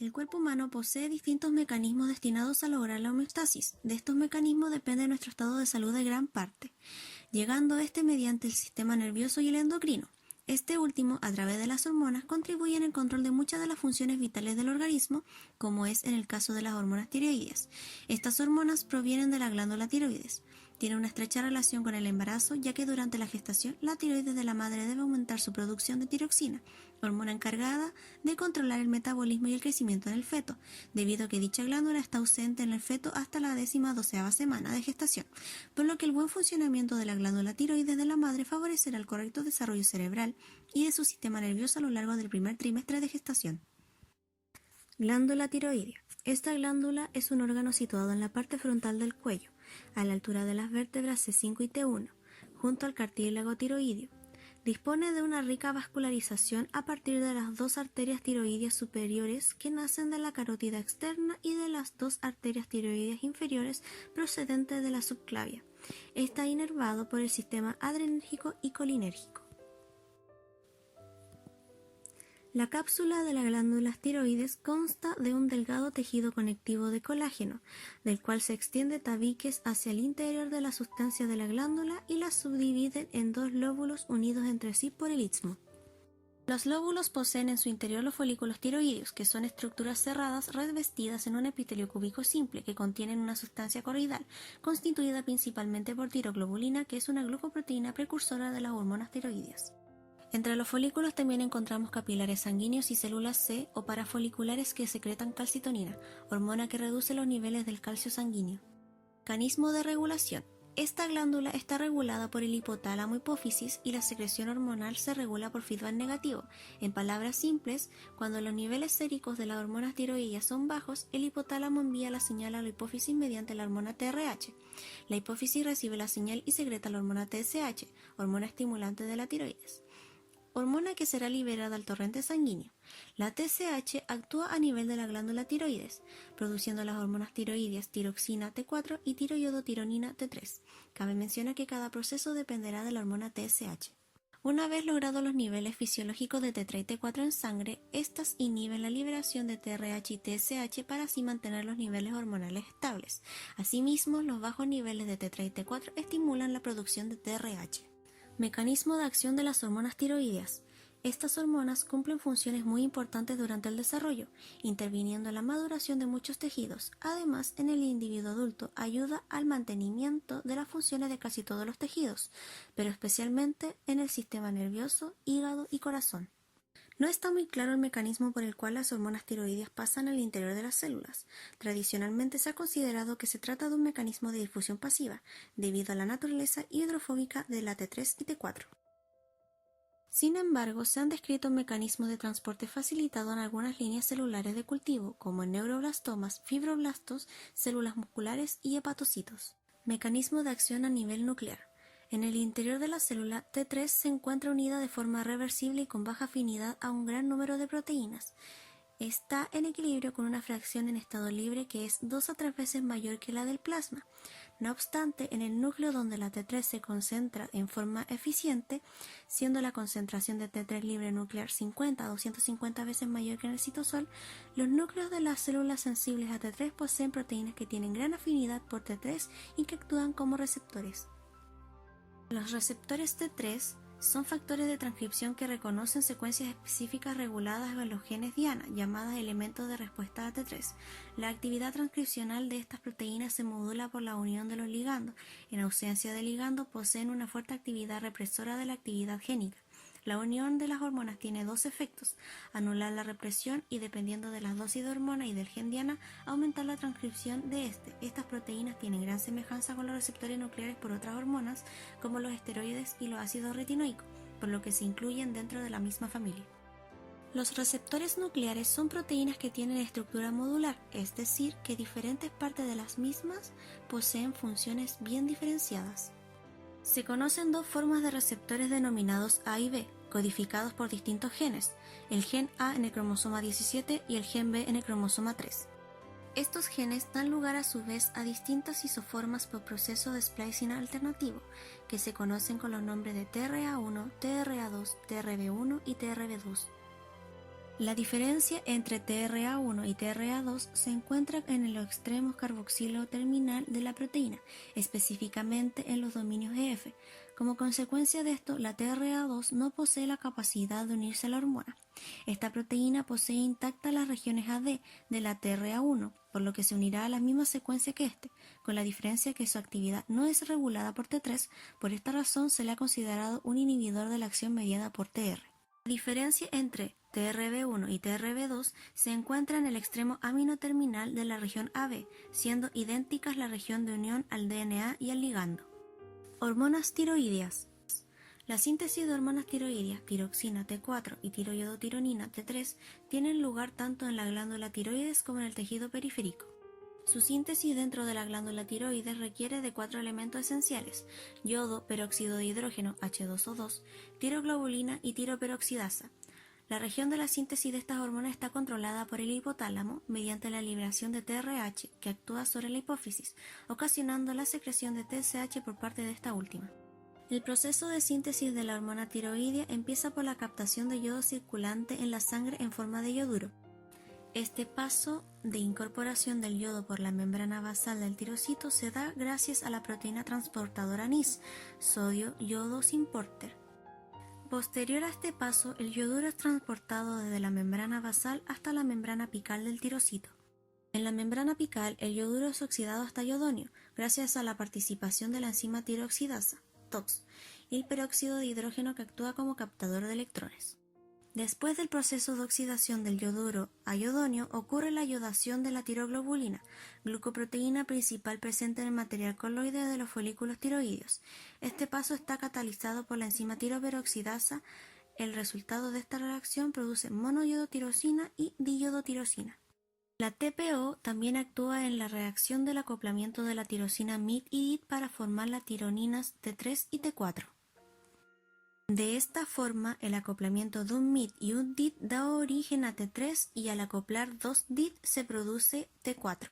El cuerpo humano posee distintos mecanismos destinados a lograr la homeostasis. De estos mecanismos depende nuestro estado de salud de gran parte, llegando mediante el sistema nervioso y el endocrino. Este último, a través de las hormonas, contribuye en el control de muchas de las funciones vitales del organismo, como es en el caso de las hormonas tiroideas. Estas hormonas provienen de la glándula tiroides. Tiene una estrecha relación con el embarazo, ya que durante la gestación la tiroides de la madre debe aumentar su producción de tiroxina, hormona encargada de controlar el metabolismo y el crecimiento en el feto, debido a que dicha glándula está ausente en el feto hasta la 12ª semana de gestación, por lo que el buen funcionamiento de la glándula tiroides de la madre favorecerá el correcto desarrollo cerebral y de su sistema nervioso a lo largo del primer trimestre de gestación. Glándula tiroidea. Esta glándula es un órgano situado en la parte frontal del cuello, a la altura de las vértebras C5 y T1, junto al cartílago tiroideo. Dispone de una rica vascularización a partir de las dos arterias tiroideas superiores que nacen de la carótida externa y de las dos arterias tiroideas inferiores procedentes de la subclavia. Está inervado por el sistema adrenérgico y colinérgico. La cápsula de las glándulas tiroides consta de un delgado tejido conectivo de colágeno, del cual se extiende tabiques hacia el interior de la sustancia de la glándula y la subdividen en dos lóbulos unidos entre sí por el istmo. Los lóbulos poseen en su interior los folículos tiroideos, que son estructuras cerradas revestidas en un epitelio cúbico simple que contienen una sustancia coroidal, constituida principalmente por tiroglobulina, que es una glucoproteína precursora de las hormonas tiroideas. Entre los folículos también encontramos capilares sanguíneos y células C o parafoliculares que secretan calcitonina, hormona que reduce los niveles del calcio sanguíneo. Mecanismo de regulación. Esta glándula está regulada por el hipotálamo hipófisis y la secreción hormonal se regula por feedback negativo. En palabras simples, cuando los niveles séricos de las hormonas tiroideas son bajos, el hipotálamo envía la señal a la hipófisis mediante la hormona TRH. La hipófisis recibe la señal y secreta la hormona TSH, hormona estimulante de la tiroides, hormona que será liberada al torrente sanguíneo. La TSH actúa a nivel de la glándula tiroides, produciendo las hormonas tiroideas tiroxina T4 y tiroiodotironina T3. Cabe mencionar que cada proceso dependerá de la hormona TSH. Una vez logrados los niveles fisiológicos de T3 y T4 en sangre, estas inhiben la liberación de TRH y TSH para así mantener los niveles hormonales estables. Asimismo, los bajos niveles de T3 y T4 estimulan la producción de TRH. Mecanismo de acción de las hormonas tiroideas. Estas hormonas cumplen funciones muy importantes durante el desarrollo, interviniendo en la maduración de muchos tejidos. Además, en el individuo adulto ayuda al mantenimiento de las funciones de casi todos los tejidos, pero especialmente en el sistema nervioso, hígado y corazón. No está muy claro el mecanismo por el cual las hormonas tiroideas pasan al interior de las células. Tradicionalmente se ha considerado que se trata de un mecanismo de difusión pasiva, debido a la naturaleza hidrofóbica de la T3 y T4. Sin embargo, se han descrito mecanismos de transporte facilitado en algunas líneas celulares de cultivo, como en neuroblastomas, fibroblastos, células musculares y hepatocitos. Mecanismo de acción a nivel nuclear. En el interior de la célula, T3 se encuentra unida de forma reversible y con baja afinidad a un gran número de proteínas. Está en equilibrio con una fracción en estado libre que es 2 a 3 veces mayor que la del plasma. No obstante, en el núcleo donde la T3 se concentra en forma eficiente, siendo la concentración de T3 libre nuclear 50 a 250 veces mayor que en el citosol, los núcleos de las células sensibles a T3 poseen proteínas que tienen gran afinidad por T3 y que actúan como receptores. Los receptores T3 son factores de transcripción que reconocen secuencias específicas reguladas en los genes diana, llamadas elementos de respuesta a T3. La actividad transcripcional de estas proteínas se modula por la unión de los ligandos. En ausencia de ligando, poseen una fuerte actividad represora de la actividad génica. La unión de las hormonas tiene dos efectos: anular la represión y, dependiendo de las dosis de hormona y del gen diana, aumentar la transcripción de este. Estas proteínas tienen gran semejanza con los receptores nucleares por otras hormonas, como los esteroides y los ácidos retinoicos, por lo que se incluyen dentro de la misma familia. Los receptores nucleares son proteínas que tienen estructura modular, es decir, que diferentes partes de las mismas poseen funciones bien diferenciadas. Se conocen dos formas de receptores denominados A y B, codificados por distintos genes, el gen A en el cromosoma 17 y el gen B en el cromosoma 3. Estos genes dan lugar a su vez a distintas isoformas por proceso de splicing alternativo, que se conocen con los nombres de TRA1, TRA2, TRB1 y TRB2. La diferencia entre TRA1 y TRA2 se encuentra en el extremo carboxilo terminal de la proteína, específicamente en los dominios EF. Como consecuencia de esto, la TRA2 no posee la capacidad de unirse a la hormona. Esta proteína posee intactas las regiones AD de la TRA1, por lo que se unirá a la misma secuencia que este, con la diferencia que su actividad no es regulada por T3, por esta razón se le ha considerado un inhibidor de la acción mediada por TR. La diferencia entre TRB1 y TRB2 se encuentra en el extremo amino terminal de la región AB, siendo idénticas la región de unión al DNA y al ligando. Hormonas tiroideas. La síntesis de hormonas tiroideas, tiroxina T4 y tiroiodotironina T3, tienen lugar tanto en la glándula tiroides como en el tejido periférico. Su síntesis dentro de la glándula tiroides requiere de 4 elementos esenciales: yodo, peróxido de hidrógeno H2O2, tiroglobulina y tiroperoxidasa. La región de la síntesis de estas hormonas está controlada por el hipotálamo mediante la liberación de TRH, que actúa sobre la hipófisis, ocasionando la secreción de TSH por parte de esta última. El proceso de síntesis de la hormona tiroidea empieza por la captación de yodo circulante en la sangre en forma de yoduro. Este paso de incorporación del yodo por la membrana basal del tirocito se da gracias a la proteína transportadora NIS, sodio-yodo symporter. Posterior a este paso, el yoduro es transportado desde la membrana basal hasta la membrana apical del tirocito. En la membrana apical, el yoduro es oxidado hasta yodonio, gracias a la participación de la enzima tiroxidasa, TOX, y el peróxido de hidrógeno que actúa como captador de electrones. Después del proceso de oxidación del yoduro a yodonio, ocurre la yodación de la tiroglobulina, glucoproteína principal presente en el material coloide de los folículos tiroideos. Este paso está catalizado por la enzima tiroperoxidasa. El resultado de esta reacción produce monoyodotirosina y diyodotirosina. La TPO también actúa en la reacción del acoplamiento de la tirosina MIT y DIT para formar las tironinas T3 y T4. De esta forma, el acoplamiento de un MIT y un DIT da origen a T3 y al acoplar dos DIT se produce T4.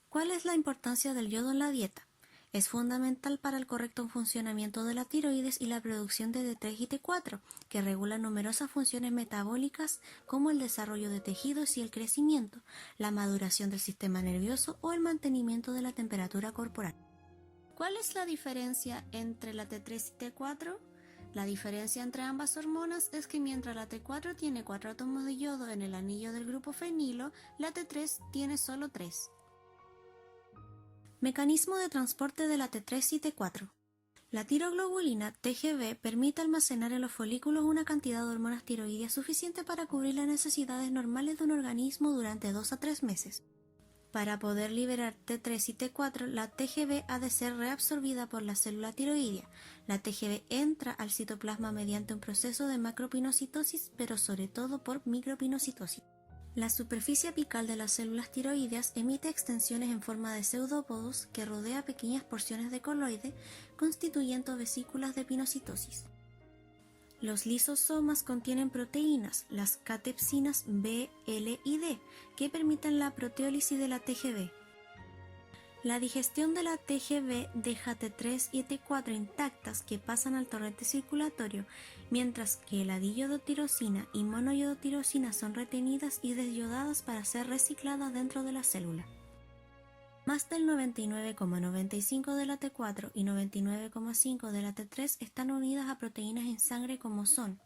¿Cuál es la importancia del yodo en la dieta? Es fundamental para el correcto funcionamiento de la tiroides y la producción de T3 y T4, que regulan numerosas funciones metabólicas como el desarrollo de tejidos y el crecimiento, la maduración del sistema nervioso o el mantenimiento de la temperatura corporal. ¿Cuál es la diferencia entre la T3 y T4? La diferencia entre ambas hormonas es que mientras la T4 tiene 4 átomos de yodo en el anillo del grupo fenilo, la T3 tiene solo 3. Mecanismo de transporte de la T3 y T4. La tiroglobulina TGB permite almacenar en los folículos una cantidad de hormonas tiroideas suficiente para cubrir las necesidades normales de un organismo durante 2 a 3 meses. Para poder liberar T3 y T4, la TGB ha de ser reabsorbida por la célula tiroidea. La TGB entra al citoplasma mediante un proceso de macropinocitosis, pero sobre todo por micropinocitosis. La superficie apical de las células tiroideas emite extensiones en forma de pseudópodos que rodea pequeñas porciones de coloide, constituyendo vesículas de pinocitosis. Los lisosomas contienen proteínas, las catepsinas B, L y D, que permiten la proteólisis de la TGB. La digestión de la TGB deja T3 y T4 intactas que pasan al torrente circulatorio, mientras que la diyodotirosina y monoyodotirosina son retenidas y desyodadas para ser recicladas dentro de la célula. Más del 99,95% de la T4 y 99,5% de la T3 están unidas a proteínas en sangre como son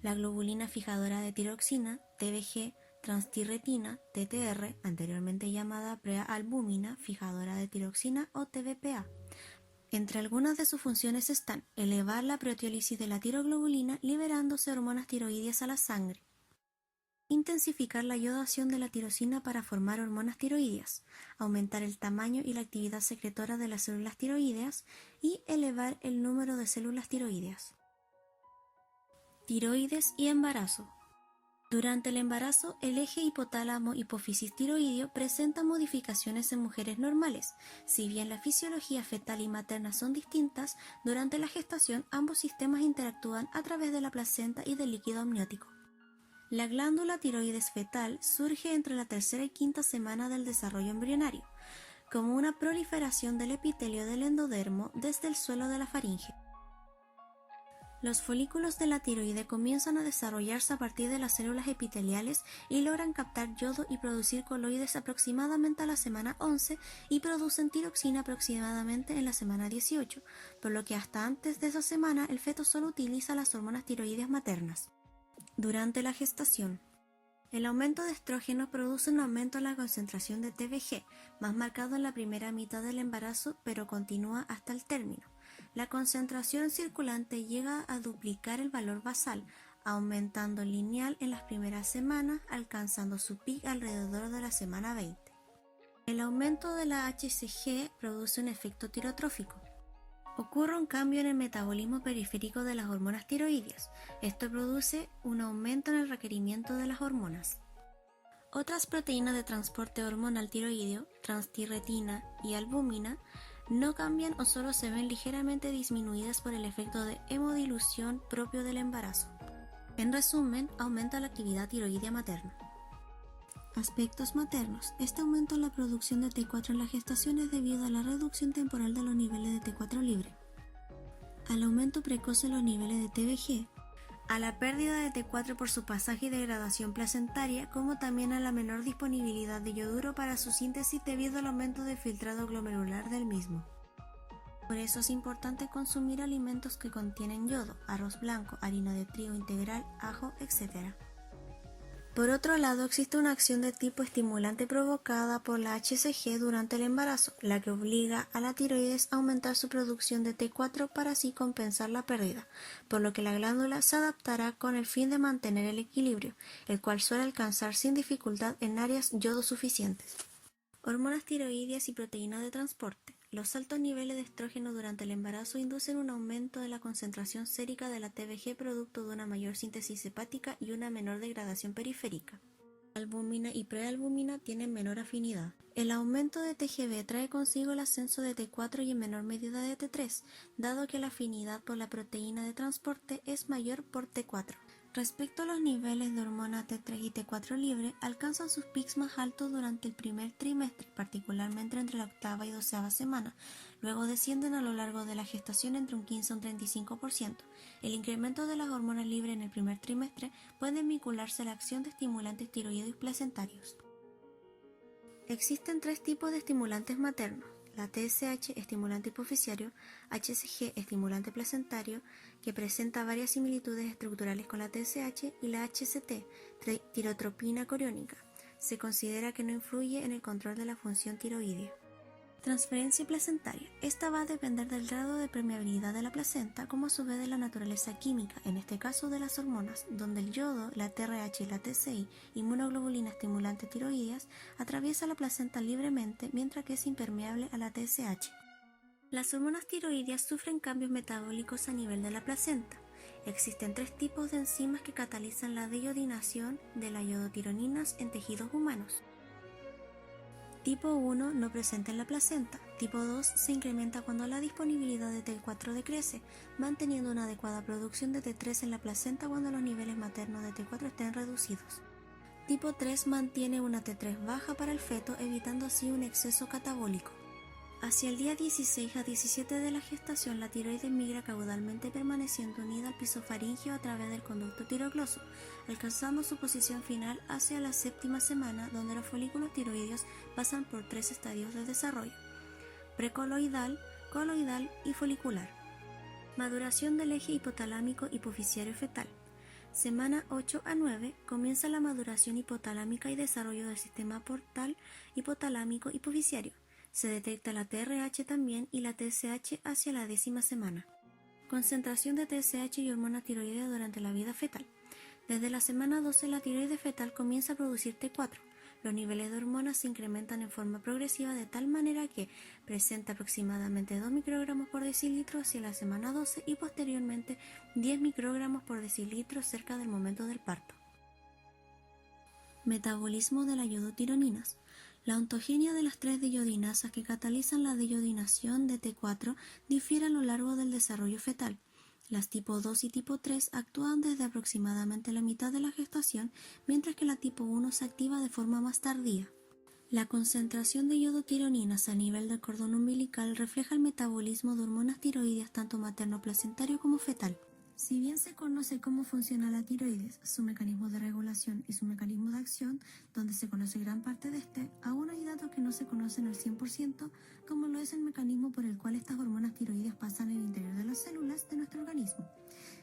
la globulina fijadora de tiroxina, TBG, transtirretina, TTR, anteriormente llamada prealbúmina fijadora de tiroxina o TBPA. Entre algunas de sus funciones están elevar la proteólisis de la tiroglobulina liberándose hormonas tiroideas a la sangre, intensificar la yodación de la tirosina para formar hormonas tiroideas, aumentar el tamaño y la actividad secretora de las células tiroideas y elevar el número de células tiroideas. Tiroides y embarazo. Durante el embarazo, el eje hipotálamo-hipófisis tiroideo presenta modificaciones en mujeres normales. Si bien la fisiología fetal y materna son distintas, durante la gestación ambos sistemas interactúan a través de la placenta y del líquido amniótico. La glándula tiroides fetal surge entre la tercera y quinta semana del desarrollo embrionario, como una proliferación del epitelio del endodermo desde el suelo de la faringe. Los folículos de la tiroide comienzan a desarrollarse a partir de las células epiteliales y logran captar yodo y producir coloides aproximadamente a la semana 11 y producen tiroxina aproximadamente en la semana 18, por lo que hasta antes de esa semana el feto solo utiliza las hormonas tiroides maternas. Durante la gestación, el aumento de estrógenos produce un aumento en la concentración de TBG, más marcado en la primera mitad del embarazo, pero continúa hasta el término. La concentración circulante llega a duplicar el valor basal, aumentando lineal en las primeras semanas, alcanzando su pic alrededor de la semana 20. El aumento de la HCG produce un efecto tirotrófico. Ocurre un cambio en el metabolismo periférico de las hormonas tiroideas. Esto produce un aumento en el requerimiento de las hormonas. Otras proteínas de transporte hormonal tiroideo, transtirretina y albúmina, no cambian o solo se ven ligeramente disminuidas por el efecto de hemodilución propio del embarazo. En resumen, aumenta la actividad tiroidea materna. Aspectos maternos. Este aumento en la producción de T4 en la gestación es debido a la reducción temporal de los niveles de T4 libre, al aumento precoz en los niveles de TBG, a la pérdida de T4 por su pasaje y degradación placentaria, como también a la menor disponibilidad de yoduro para su síntesis debido al aumento del filtrado glomerular del mismo. Por eso es importante consumir alimentos que contienen yodo, arroz blanco, harina de trigo integral, ajo, etc. Por otro lado, existe una acción de tipo estimulante provocada por la HCG durante el embarazo, la que obliga a la tiroides a aumentar su producción de T4 para así compensar la pérdida, por lo que la glándula se adaptará con el fin de mantener el equilibrio, el cual suele alcanzar sin dificultad en áreas yodo suficientes. Hormonas tiroideas y proteínas de transporte. Los altos niveles de estrógeno durante el embarazo inducen un aumento de la concentración sérica de la TBG producto de una mayor síntesis hepática y una menor degradación periférica. Albúmina y prealbúmina tienen menor afinidad. El aumento de TGB trae consigo el ascenso de T4 y en menor medida de T3, dado que la afinidad por la proteína de transporte es mayor por T4. Respecto a los niveles de hormona T3 y T4 libre, alcanzan sus pics más altos durante el primer trimestre, particularmente entre la octava y 12ª semana. Luego descienden a lo largo de la gestación entre un 15 y un 35%. El incremento de las hormonas libres en el primer trimestre puede vincularse a la acción de estimulantes tiroideos placentarios. Existen tres tipos de estimulantes maternos: la TSH, estimulante hipoficiario, HCG, estimulante placentario, que presenta varias similitudes estructurales con la TSH, y la HCT, tirotropina coriónica. Se considera que no influye en el control de la función tiroidea. Transferencia placentaria. Esta va a depender del grado de permeabilidad de la placenta, como a su vez de la naturaleza química, en este caso de las hormonas, donde el yodo, la TRH y la TCI, inmunoglobulina estimulante tiroideas, atraviesa la placenta libremente, mientras que es impermeable a la TSH. Las hormonas tiroideas sufren cambios metabólicos a nivel de la placenta. Existen tres tipos de enzimas que catalizan la deyodinación de las yodotironinas en tejidos humanos. Tipo 1 no presente en la placenta. Tipo 2 se incrementa cuando la disponibilidad de T4 decrece, manteniendo una adecuada producción de T3 en la placenta cuando los niveles maternos de T4 estén reducidos. Tipo 3 mantiene una T3 baja para el feto, evitando así un exceso catabólico. Hacia el día 16 a 17 de la gestación, la tiroides migra caudalmente permaneciendo unida al piso faríngeo a través del conducto tirogloso, alcanzando su posición final hacia la 7ª semana, donde los folículos tiroideos pasan por 3 estadios de desarrollo: precoloidal, coloidal y folicular. Maduración del eje hipotalámico hipoficiario fetal. Semana 8 a 9 comienza la maduración hipotalámica y desarrollo del sistema portal hipotalámico hipoficiario. Se detecta la TRH también y la TSH hacia la 10ª semana. Concentración de TSH y hormona tiroidea durante la vida fetal. Desde la semana 12 la tiroides fetal comienza a producir T4. Los niveles de hormonas se incrementan en forma progresiva de tal manera que presenta aproximadamente 2 microgramos por decilitro hacia la semana 12 y posteriormente 10 microgramos por decilitro cerca del momento del parto. Metabolismo de las yodotironinas. La ontogenia de las 3 deyodinasas que catalizan la deyodinación de T4 difiere a lo largo del desarrollo fetal. Las tipo 2 y tipo 3 actúan desde aproximadamente la mitad de la gestación, mientras que la tipo 1 se activa de forma más tardía. La concentración de yodotironinas a nivel del cordón umbilical refleja el metabolismo de hormonas tiroideas tanto materno-placentario como fetal. Si bien se conoce cómo funciona la tiroides, su mecanismo de regulación y su mecanismo de acción, donde se conoce gran parte de este, aún hay datos que no se conocen al 100%, como lo es el mecanismo por el cual estas hormonas tiroides pasan en el interior de las células de nuestro organismo.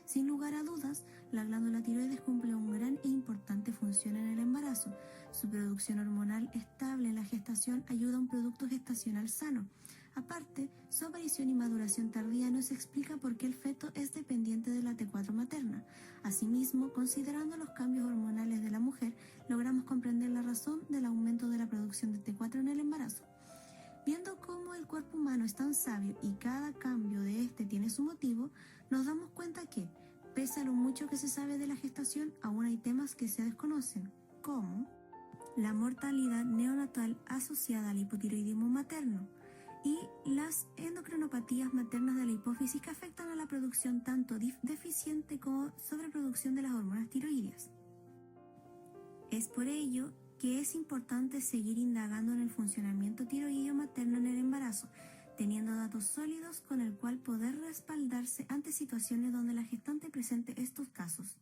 Sin lugar a dudas, la glándula tiroides cumple una gran e importante función en el embarazo. Su producción hormonal estable en la gestación ayuda a un producto gestacional sano. Aparte, su aparición y maduración tardía nos explica por qué el feto es dependiente de la T4 materna. Asimismo, considerando los cambios hormonales de la mujer, logramos comprender la razón del aumento de la producción de T4 en el embarazo. Viendo cómo el cuerpo humano es tan sabio y cada cambio de este tiene su motivo, nos damos cuenta que, pese a lo mucho que se sabe de la gestación, aún hay temas que se desconocen, como la mortalidad neonatal asociada al hipotiroidismo materno y las endocrinopatías maternas de la hipófisis que afectan a la producción tanto deficiente como sobreproducción de las hormonas tiroideas. Es por ello que es importante seguir indagando en el funcionamiento tiroideo materno en el embarazo, teniendo datos sólidos con el cual poder respaldarse ante situaciones donde la gestante presente estos casos.